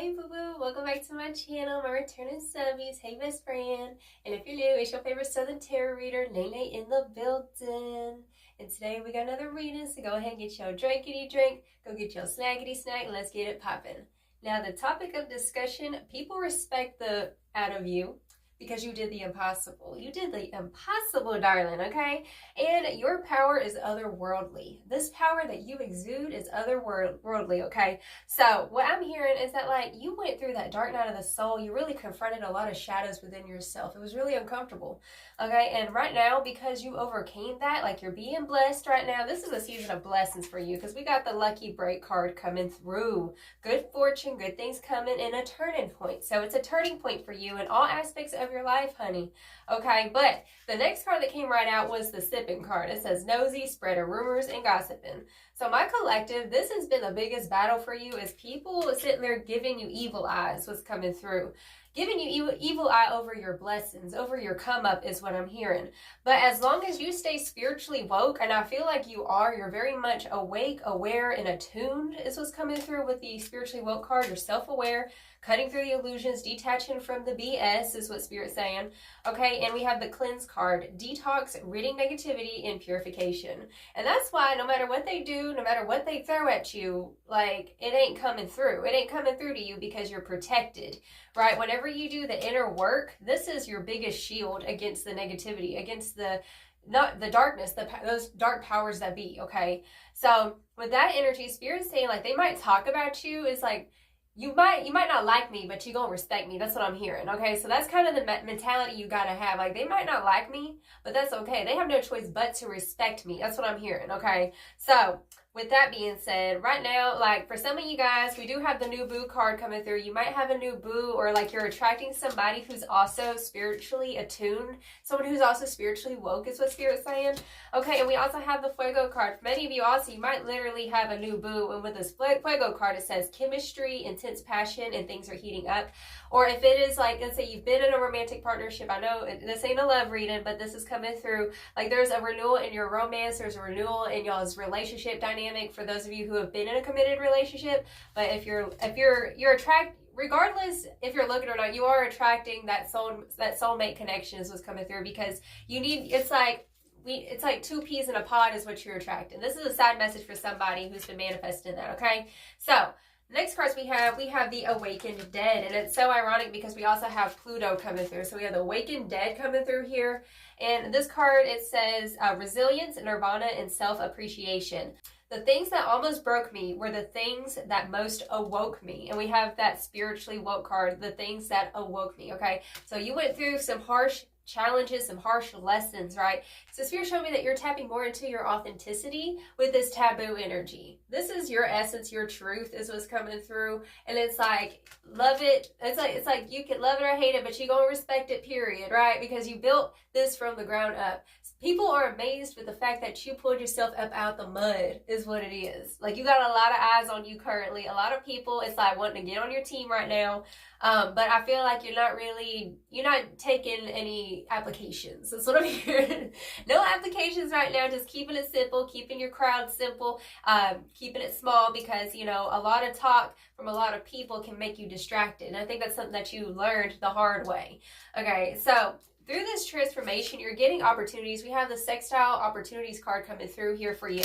Hey boo boo, welcome back to my channel, my returning subbies. Hey best friend. And if you're new, it's your favorite Southern Tarot reader, Nene in the building. And today we got another reading, so go ahead and get your drinkity drink, go get your snackety snack, and let's get it popping. Now the topic of discussion, people respect the out of you because you did the impossible. You did the impossible, darling, okay? And your power is otherworldly. This power that you exude is otherworldly, okay? So what I'm hearing is that, like, you went through that dark night of the soul. You really confronted a lot of shadows within yourself. It was really uncomfortable, okay? And right now, because you overcame that, like, you're being blessed right now. This is a season of blessings for you because we got the lucky break card coming through. Good fortune, good things coming, and a turning point. So it's a turning point for you in all aspects of your life, honey. Okay, but the next card that came right out was the sipping card. It says nosy, spreader rumors, and gossiping. So my collective, this has been the biggest battle for you, is people sitting there giving you evil eyes. What's coming through, giving you evil eye over your blessings, over your come up is what I'm hearing. But as long as you stay spiritually woke, and I feel like you are, you're very much awake, aware, and attuned is what's coming through with the spiritually woke card. You're self-aware, cutting through the illusions, detaching from the BS is what Spirit's saying. Okay, and we have the cleanse card, detox, ridding negativity, and purification. And that's why no matter what they do, no matter what they throw at you, like, it ain't coming through. It ain't coming through to you because you're protected, right? Whenever you do the inner work, this is your biggest shield against the negativity, against the not the darkness, those dark powers that be, okay? So with that energy, Spirit's saying, like, they might talk about you. It's like, you might not like me, but you gonna respect me. That's what I'm hearing, okay? So that's kind of the mentality you gotta have. Like, they might not like me, but that's okay. They have no choice but to respect me. That's what I'm hearing, okay? So with that being said, right now, like, for some of you guys, we do have the new boo card coming through. You might have a new boo, or like you're attracting somebody who's also spiritually attuned, someone who's also spiritually woke is what Spirit's saying. Okay, and we also have the Fuego card. For many of you also, you might literally have a new boo, and with this Fuego card, it says chemistry, intense passion, and things are heating up. Or if it is, like, let's say you've been in a romantic partnership, I know this ain't a love reading, but this is coming through, like, there's a renewal in your romance, there's a renewal in y'all's relationship dynamic for those of you who have been in a committed relationship. But if you're regardless if you're looking or not, you are attracting that soulmate connection is what's coming through, because you need, it's like two peas in a pod is what you're attracting. This is a side message for somebody who's been manifesting that, okay? So next cards we have the Awakened Dead, and it's so ironic because we also have Pluto coming through. So we have the Awakened Dead coming through here, and this card, it says resilience, nirvana, and self-appreciation. The things that almost broke me were the things that most awoke me. And we have that spiritually woke card, the things that awoke me, okay? So you went through some harsh challenges, some harsh lessons, right? So Spirit showed me that you're tapping more into your authenticity with this taboo energy. This is your essence, your truth is what's coming through. And it's like, love it. It's like you can love it or hate it, but you're going to respect it, period, right? Because you built this from the ground up. People are amazed with the fact that you pulled yourself up out the mud is what it is. Like, you got a lot of eyes on you currently. A lot of people, it's like wanting to get on your team right now. But I feel like you're not taking any applications. That's what I'm hearing. No applications right now, just keeping it simple, keeping your crowd simple, keeping it small, because, you know, a lot of talk from a lot of people can make you distracted. And I think that's something that you learned the hard way. Okay, so through this transformation, you're getting opportunities. We have the Sextile Opportunities card coming through here for you.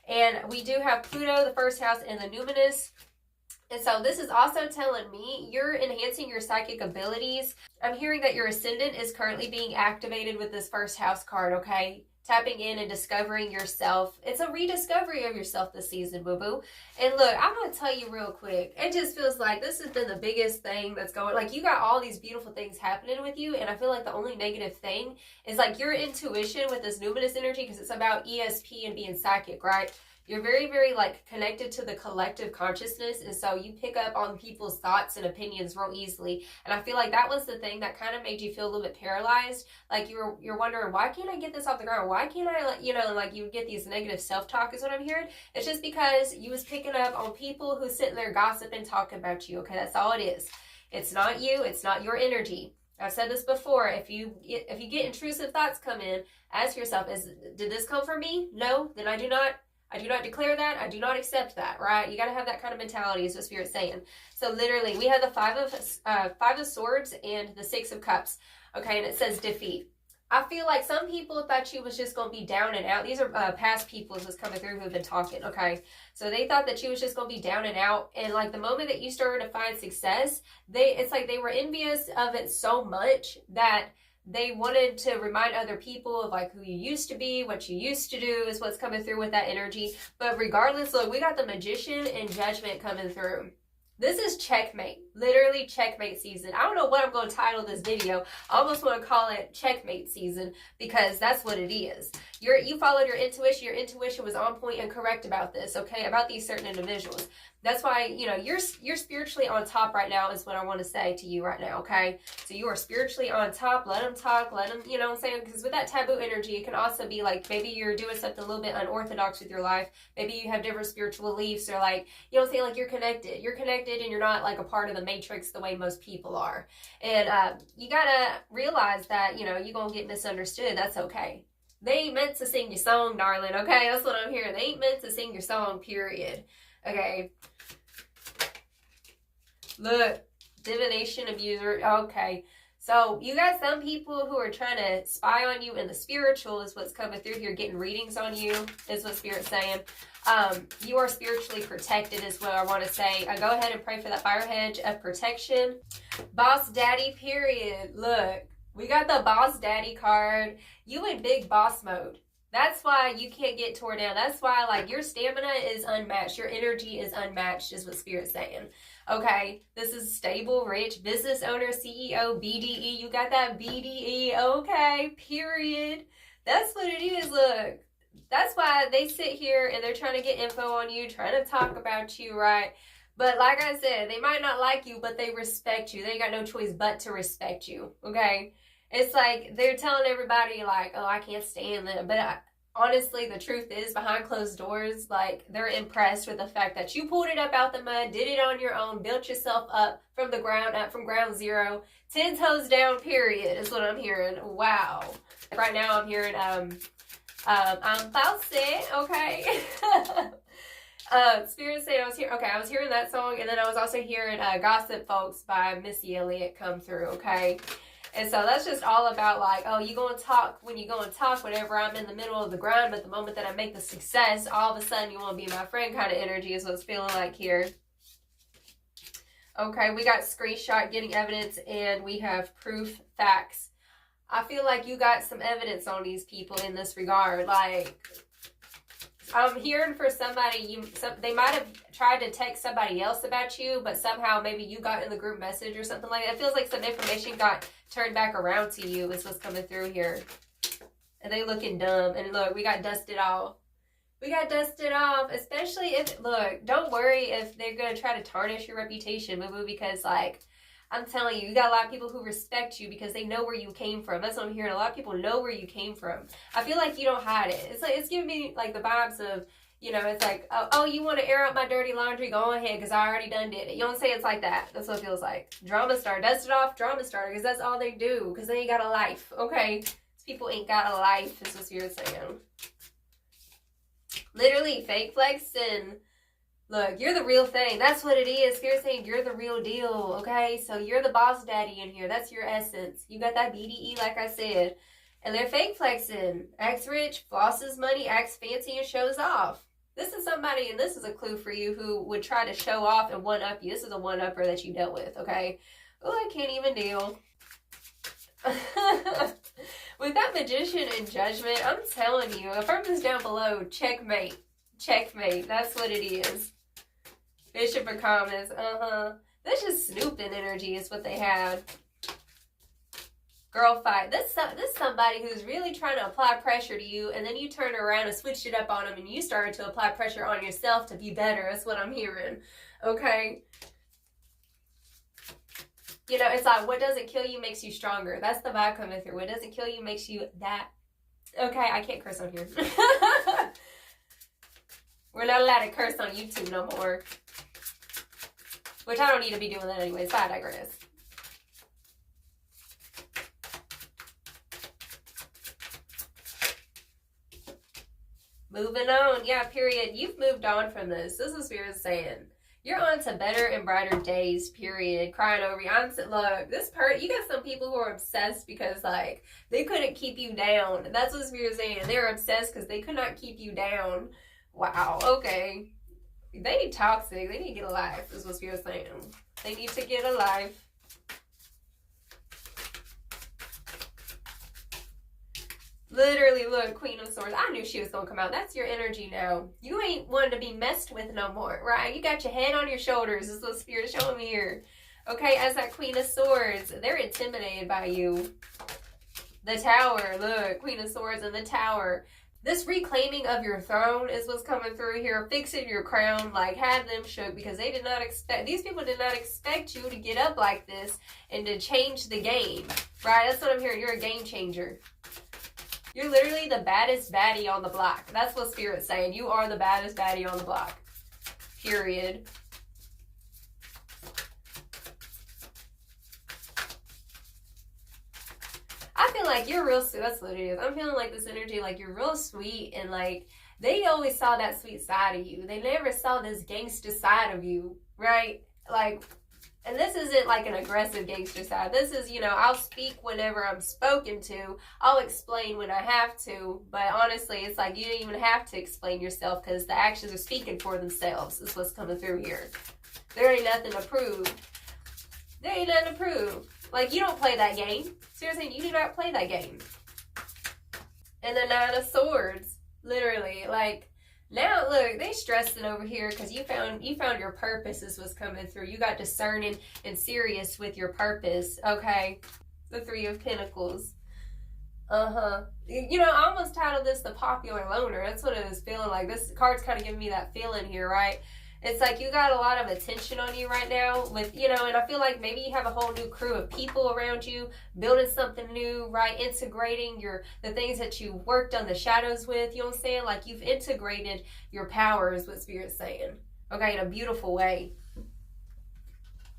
And we do have Pluto, the first house, and the Numinous. And so this is also telling me you're enhancing your psychic abilities. I'm hearing that your Ascendant is currently being activated with this first house card, okay? Tapping in and discovering yourself. It's a rediscovery of yourself this season, boo-boo. And look, I'm going to tell you real quick. It just feels like this has been the biggest thing that's going, like, you got all these beautiful things happening with you, and I feel like the only negative thing is, like, your intuition with this numinous energy, because it's about ESP and being psychic, right? You're very, very, like, connected to the collective consciousness, and so you pick up on people's thoughts and opinions real easily. And I feel like that was the thing that kind of made you feel a little bit paralyzed. Like, you're wondering, why can't I get this off the ground? Why can't I, like, you know, like, you would get these negative self-talk is what I'm hearing. It's just because you was picking up on people who sitting there gossiping, talking about you, okay? That's all it is. It's not you. It's not your energy. I've said this before. If you get intrusive thoughts come in, ask yourself, did this come from me? No? Then I do not I do not declare that. I do not accept that, right? You got to have that kind of mentality is what Spirit's saying. So literally, we have the Five of Swords and the Six of Cups. Okay, and it says defeat. I feel like some people thought you was just going to be down and out. These are past people who's coming through who have been talking, okay? So they thought that you was just going to be down and out. And like the moment that you started to find success, it's like they were envious of it so much that they wanted to remind other people of like who you used to be, what you used to do is what's coming through with that energy. But regardless, look, we got the Magician and Judgment coming through. This is checkmate, literally checkmate season. I don't know what I'm going to title this video. I almost want to call it checkmate season because that's what it is. You followed your intuition. Your intuition was on point and correct about this, okay, about these certain individuals. That's why, you know, you're spiritually on top right now is what I want to say to you right now, okay? So you are spiritually on top. Let them talk. Let them, you know what I'm saying? Because with that taboo energy, it can also be like maybe you're doing something a little bit unorthodox with your life. Maybe you have different spiritual beliefs or like, you know what I'm saying? Like you're connected. You're connected and you're not like a part of the matrix the way most people are. And you got to realize that, you know, you're going to get misunderstood. That's okay. They ain't meant to sing your song, darling, okay? That's what I'm hearing. They ain't meant to sing your song, period. Okay. Look, divination abuser. Okay. So you got some people who are trying to spy on you in the spiritual is what's coming through here. Getting readings on you is what Spirit's saying. You are spiritually protected is what I want to say. Go ahead and pray for that fire hedge of protection. Boss daddy, period. Look, we got the boss daddy card. You in big boss mode. That's why you can't get torn down. That's why, like, your stamina is unmatched. Your energy is unmatched, is what Spirit's saying. Okay, this is stable, rich, business owner, CEO, BDE. You got that BDE, okay, period. That's what it is, look. That's why they sit here and they're trying to get info on you, trying to talk about you, right? But like I said, they might not like you, but they respect you. They ain't got no choice but to respect you, okay? It's like they're telling everybody like, oh, I can't stand them. But honestly, the truth is behind closed doors, like they're impressed with the fact that you pulled it up out the mud, did it on your own, built yourself up from the ground up, from ground zero, 10 toes down, period, is what I'm hearing. Wow. Right now I'm hearing, I'm false, okay? Spirit said I was hearing that song, and then I was also hearing Gossip Folks by Missy Elliott come through, okay? And so that's just all about like, oh, you going to talk when you go and talk whenever I'm in the middle of the grind, but the moment that I make the success, all of a sudden you want to be my friend kind of energy is what it's feeling like here. Okay, we got screenshot, getting evidence, and we have proof, facts. I feel like you got some evidence on these people in this regard. Like, I'm hearing for somebody, they might have tried to text somebody else about you, but somehow maybe you got in the group message or something like that. It feels like some information got turned back around to you is what's coming through here. And they looking dumb. And look, we got dusted off. We got dusted off, especially if, look, don't worry if they're going to try to tarnish your reputation, boo-boo, because, like, I'm telling you, you got a lot of people who respect you because they know where you came from. That's what I'm hearing. A lot of people know where you came from. I feel like you don't hide it. It's like, it's giving me, like, the vibes of, you know, it's like, oh, you want to air out my dirty laundry? Go ahead, because I already done did it. You don't say it's like that. That's what it feels like. Drama star. Dust it off, drama starter, because that's all they do, because they ain't got a life, okay? These people ain't got a life, is what Spirit's saying. Literally, fake flexing. Look, you're the real thing. That's what it is. Spirit's saying you're the real deal, okay? So you're the boss daddy in here. That's your essence. You got that BDE, like I said. And they're fake flexing. Acts rich, flosses money, acts fancy, and shows off. This is somebody, and this is a clue for you, who would try to show off and one-up you. This is a one-upper that you dealt with, okay? Oh, I can't even deal. With that Magician and Judgment, I'm telling you, affirm this down below. Checkmate. Checkmate. That's what it is. Bishop of Commas. That's just snooping energy is what they had. Girl fight. This somebody who's really trying to apply pressure to you, and then you turn around and switched it up on them, and you started to apply pressure on yourself to be better. That's what I'm hearing. Okay? You know, it's like, what doesn't kill you makes you stronger. That's the vibe coming through. What doesn't kill you makes you that. Okay, I can't curse on here. We're not allowed to curse on YouTube no more. Which I don't need to be doing that anyways, but I digress. Moving on. Yeah, period. You've moved on from this. This is Spirit saying. You're on to better and brighter days, period. Crying over you. Look, this part, you got some people who are obsessed because, like, they couldn't keep you down. That's what Spirit's saying. They're obsessed because they could not keep you down. Wow, okay. They need toxic. They need to get a life, is what Spirit's saying. They need to get a life. Literally, look, Queen of Swords. I knew she was going to come out. That's your energy now. You ain't one to be messed with no more, right? You got your head on your shoulders. This is what Spirit is showing me here. Okay, as that Queen of Swords, they're intimidated by you. The Tower, look, Queen of Swords and the Tower. This reclaiming of your throne is what's coming through here. Fixing your crown, like, had them shook because they did not expect, these people did not expect you to get up like this and to change the game, right? That's what I'm hearing. You're a game changer. You're literally the baddest baddie on the block. That's what Spirit's saying. You are the baddest baddie on the block. Period. I feel like you're real sweet. That's what it is. I'm feeling like this energy, like you're real sweet, and like they always saw that sweet side of you. They never saw this gangster side of you, right? Like, and this isn't like an aggressive gangster side. This is, you know, I'll speak whenever I'm spoken to. I'll explain when I have to. But honestly, it's like you don't even have to explain yourself because the actions are speaking for themselves. Is what's coming through here. There ain't nothing to prove. There ain't nothing to prove. Like, you don't play that game. Seriously, you do not play that game. And the Nine of Swords. Literally, like, now, look, they stressing over here because you found your purpose is what's coming through. You got discerning and serious with your purpose, okay? The Three of Pentacles. You know, I almost titled this The Popular Loner. That's what it was feeling like. This card's kind of giving me that feeling here, right? It's like you got a lot of attention on you right now with, you know, and I feel like maybe you have a whole new crew of people around you, building something new, right? Integrating the things that you worked on the shadows with, you know what I'm saying? Like you've integrated your powers, what Spirit's saying. Okay, in a beautiful way.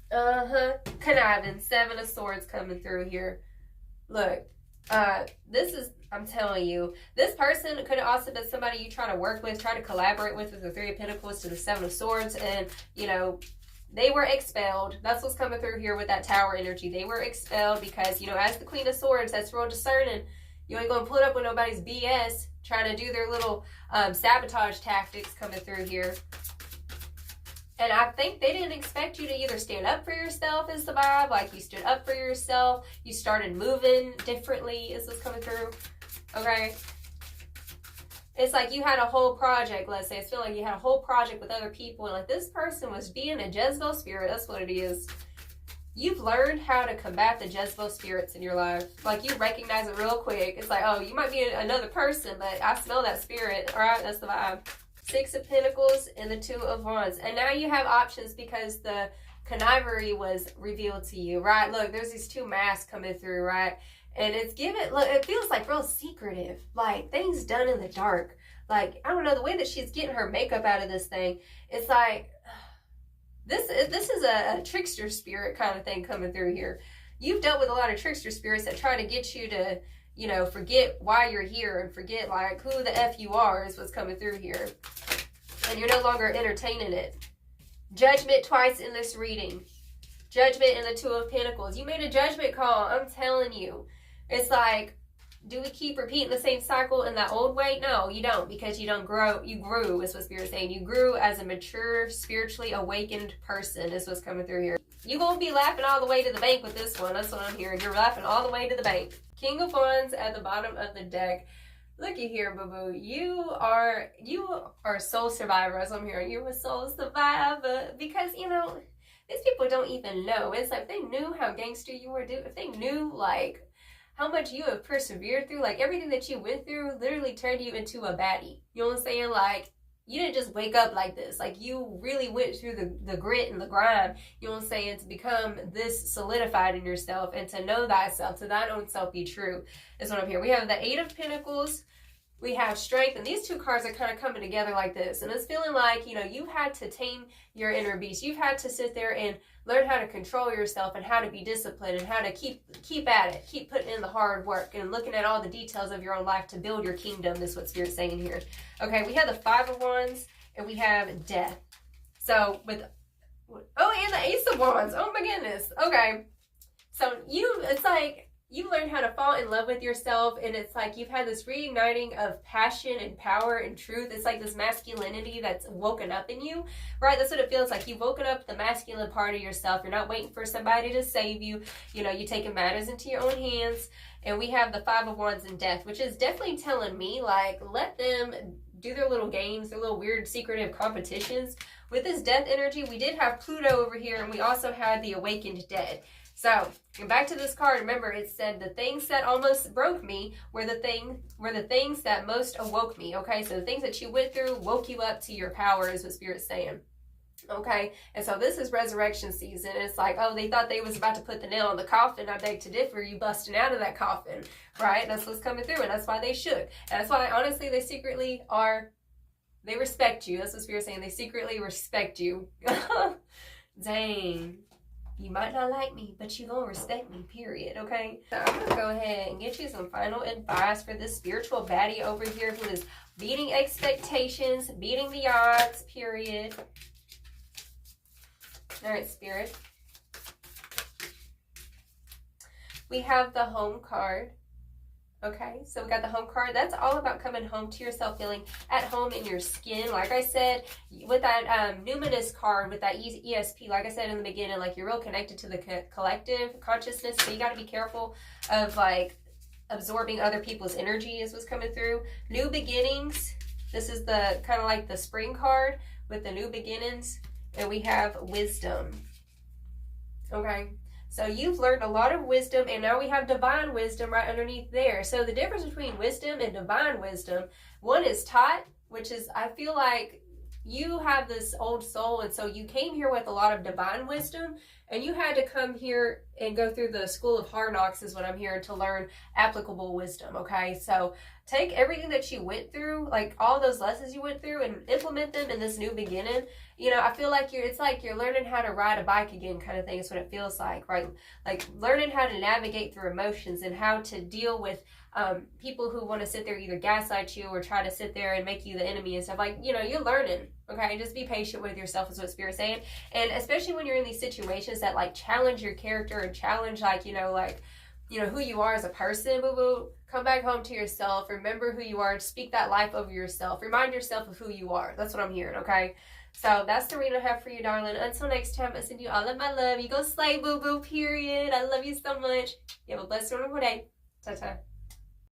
Conniving, Seven of Swords coming through here. Look, this is, I'm telling you, this person could have also been somebody you try to work with, try to collaborate with the Three of Pentacles to the Seven of Swords, and, you know, they were expelled. That's what's coming through here with that Tower energy. They were expelled because, you know, as the Queen of Swords, that's real discerning. You ain't gonna put up with nobody's BS trying to do their little sabotage tactics coming through here. And I think they didn't expect you to either stand up for yourself is the vibe. Like you stood up for yourself. You started moving differently is what's coming through. Okay. It's like you had a whole project, let's say. It's feeling like you had a whole project with other people. And like this person was being a Jezebel spirit. That's what it is. You've learned how to combat the Jezebel spirits in your life. Like you recognize it real quick. It's like, oh, you might be another person, but I smell that spirit. All right. That's the vibe. Six of Pentacles and the Two of Wands. And now you have options because the connivery was revealed to you, right? Look, there's these two masks coming through, right? And it's given, look, it feels like real secretive, like things done in the dark. Like, I don't know, the way that she's getting her makeup out of this thing, it's like, this is a trickster spirit kind of thing coming through here. You've dealt with a lot of trickster spirits that try to get you to, you know, forget why you're here and forget like who the F you are is what's coming through here. And you're no longer entertaining it. Judgment twice in this reading. Judgment in the Two of Pentacles. You made a judgment call. I'm telling you. It's like, do we keep repeating the same cycle in that old way? No, you don't, because you don't grow. You grew, is what Spirit's saying. You grew as a mature, spiritually awakened person, is what's coming through here. You're going to be laughing all the way to the bank with this one. That's what I'm hearing. You're laughing all the way to the bank. King of Wands at the bottom of the deck. Looky here, boo-boo. You are a soul survivor, as I'm hearing. You're a soul survivor. Because, you know, these people don't even know. It's like, if they knew how gangster you were, if they knew, like, how much you have persevered through, like, everything that you went through literally turned you into a baddie. You know what I'm saying? Like, you didn't just wake up like this. Like, you really went through the grit and the grind, you know what I'm saying, to become this solidified in yourself and to know thyself, to thine own self be true, is what I'm hearing. We have the Eight of Pentacles, we have strength, and these two cards are kind of coming together like this, and it's feeling like, you know, you've had to tame your inner beast. You've had to sit there and learn how to control yourself and how to be disciplined and how to keep at it, keep putting in the hard work and looking at all the details of your own life to build your kingdom. This is what Spirit's saying here. Okay, we have the Five of Wands and we have Death. So with, oh, and the Ace of Wands. Oh my goodness. Okay, so it's like you learn how to fall in love with yourself, and it's like you've had this reigniting of passion and power and truth. It's like this masculinity that's woken up in you, right? That's what it feels like. You've woken up the masculine part of yourself. You're not waiting for somebody to save you. You know, you're taking matters into your own hands. And we have the Five of Wands and Death, which is definitely telling me, like, let them do their little games, their little weird secretive competitions. With this Death energy, we did have Pluto over here, and we also had the Awakened Dead. So, back to this card, remember it said the things that almost broke me were the things that most awoke me, okay? So the things that you went through woke you up to your power is what Spirit's saying, okay? And so this is resurrection season. It's like, oh, they thought they was about to put the nail in the coffin. I beg to differ, you busting out of that coffin, right? That's what's coming through, and that's why they shook. And that's why, honestly, they secretly are, they respect you. That's what Spirit's saying. They secretly respect you. Dang. You might not like me, but you gonna respect me, period, okay? So I'm gonna go ahead and get you some final advice for this spiritual baddie over here who is beating expectations, beating the odds, period. All right, Spirit. We have the Home card. Okay, so we got the Home card. That's all about coming home to yourself, feeling at home in your skin. Like I said, with that numinous card, with that ESP, like I said in the beginning, like you're real connected to the collective consciousness. So you got to be careful of like absorbing other people's energy is what's coming through. New beginnings. This is the kind of like the spring card with the new beginnings. And we have wisdom. Okay. So you've learned a lot of wisdom, and now we have divine wisdom right underneath there. So the difference between wisdom and divine wisdom, one is taught, which is, I feel like you have this old soul, and so you came here with a lot of divine wisdom, and you had to come here and go through the school of hard knocks is what I'm hearing, to learn applicable wisdom, okay? So take everything that you went through, like all those lessons you went through, and implement them in this new beginning. You know, I feel like it's like you're learning how to ride a bike again kind of thing is what it feels like, right? Like learning how to navigate through emotions and how to deal with people who want to sit there, either gaslight you or try to sit there and make you the enemy and stuff. Like, you know, you're learning, okay? Just be patient with yourself is what Spirit's saying. And especially when you're in these situations that like challenge your character and challenge like, you know, who you are as a person, boo-boo. Come back home to yourself. Remember who you are. Speak that life over yourself. Remind yourself of who you are. That's what I'm hearing, okay? So that's the reading I have for you, darling. Until next time, I send you all of my love. You go slay, boo-boo, period. I love you so much. You have a blessed, wonderful day. Ta-ta.